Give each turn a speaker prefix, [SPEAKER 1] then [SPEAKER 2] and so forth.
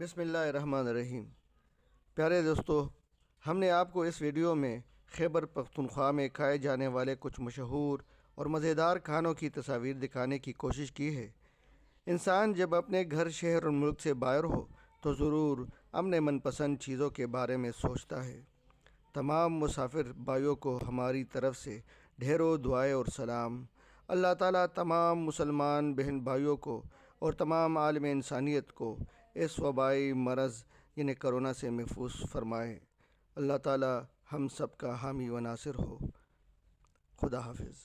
[SPEAKER 1] बिस्मिल्लाहिर्रहमानिर्रहीम। प्यारे दोस्तों, हमने आपको इस वीडियो में खैबर पख्तूनख्वा में खाए जाने वाले कुछ मशहूर और मज़ेदार खानों की तस्वीर दिखाने की कोशिश की है। इंसान जब अपने घर, शहर और मुल्क से बाहर हो तो ज़रूर अपने मनपसंद चीज़ों के बारे में सोचता है। तमाम मुसाफिर भाइयों को हमारी तरफ से ढेरों दुआएं और सलाम। अल्लाह ताला तमाम मुसलमान बहन भाइयों को और तमाम आलम इंसानियत को इस वबाई मरज़ यानी कोरोना से महफूज फरमाए। अल्लाह ताला हम सब का हामी व नासिर हो। खुदा हाफिज़।